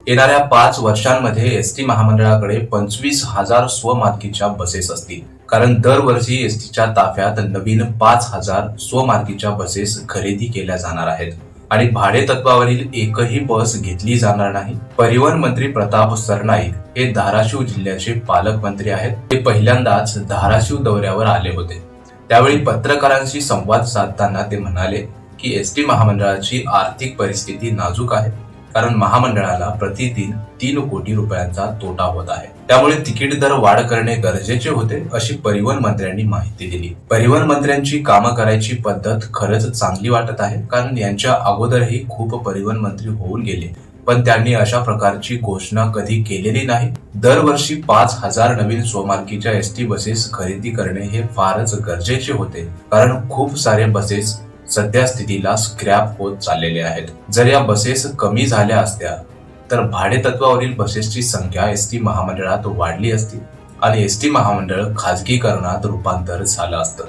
येणाऱ्या 5 वर्षांमध्ये एसटी महामंडळाकडे 25,000 स्वमालकीच्या बसेस असतील, कारण दरवर्षी एसटीच्या ताफ्यात नवीन 5,000 स्वमालकीच्या बसेस खरेदी केल्या जाणार आहेत आणि भाडे तत्वावरील एकही बस घेतली जाणार नाही. परिवहन मंत्री प्रताप सरनाईक हे धाराशिव जिल्ह्याचे पालकमंत्री आहेत. ते पहिल्यांदाच धाराशिव दौऱ्यावर आले होते. त्यावेळी पत्रकारांशी संवाद साधताना ते म्हणाले की एसटी महामंडळाची आर्थिक परिस्थिती नाजूक आहे, कारण महामंडळाला प्रतिदिन 3 कोटी रुपयांचा तोटा होत आहे. त्यामुळे तिकीट दर वाढ करणे गरजेचे होते, अशी परिवहन मंत्र्यांनी माहिती दिली. परिवहन मंत्र्यांची कामं करायची पद्धत खरंच चांगली वाटत आहे, कारण यांच्या अगोदरही खूप परिवहन मंत्री होऊन गेले, पण त्यांनी अशा प्रकारची घोषणा कधी केलेली नाही. दरवर्षी 5,000 नवीन स्वमालकीच्या एसटी बसेस खरेदी करणे हे फारच गरजेचे होते, कारण खूप सारे बसेस सध्या स्थितीला स्क्रॅप होत चाललेले आहेत. जर या बसेस कमी झाल्या असत्या तर भाडे तत्वावरील बसेसची संख्या एसटी महामंडळात वाढली असती आणि एसटी महामंडळ खाजगीकरणात रूपांतर झालं असतं.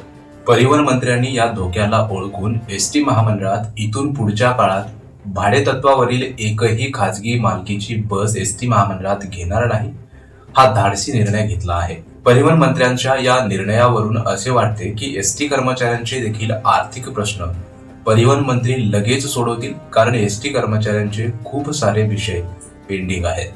परिवहन मंत्र्यांनी या धोक्याला ओळखून एसटी महामंडळात इथून पुढच्या काळात भाडे तत्वावरील एकही खाजगी मालकीची बस एसटी महामंडळात घेणार नाही, हा धाडसी निर्णय घेतला आहे. परिवहन मंत्र्यांच्या या निर्णयावरून असे वाटते की एसटी कर्मचाऱ्यांचे देखील आर्थिक प्रश्न परिवहन मंत्री लगेच सोडवतील, कारण एसटी कर्मचाऱ्यांचे खूप सारे विषय पेंडिंग आहेत.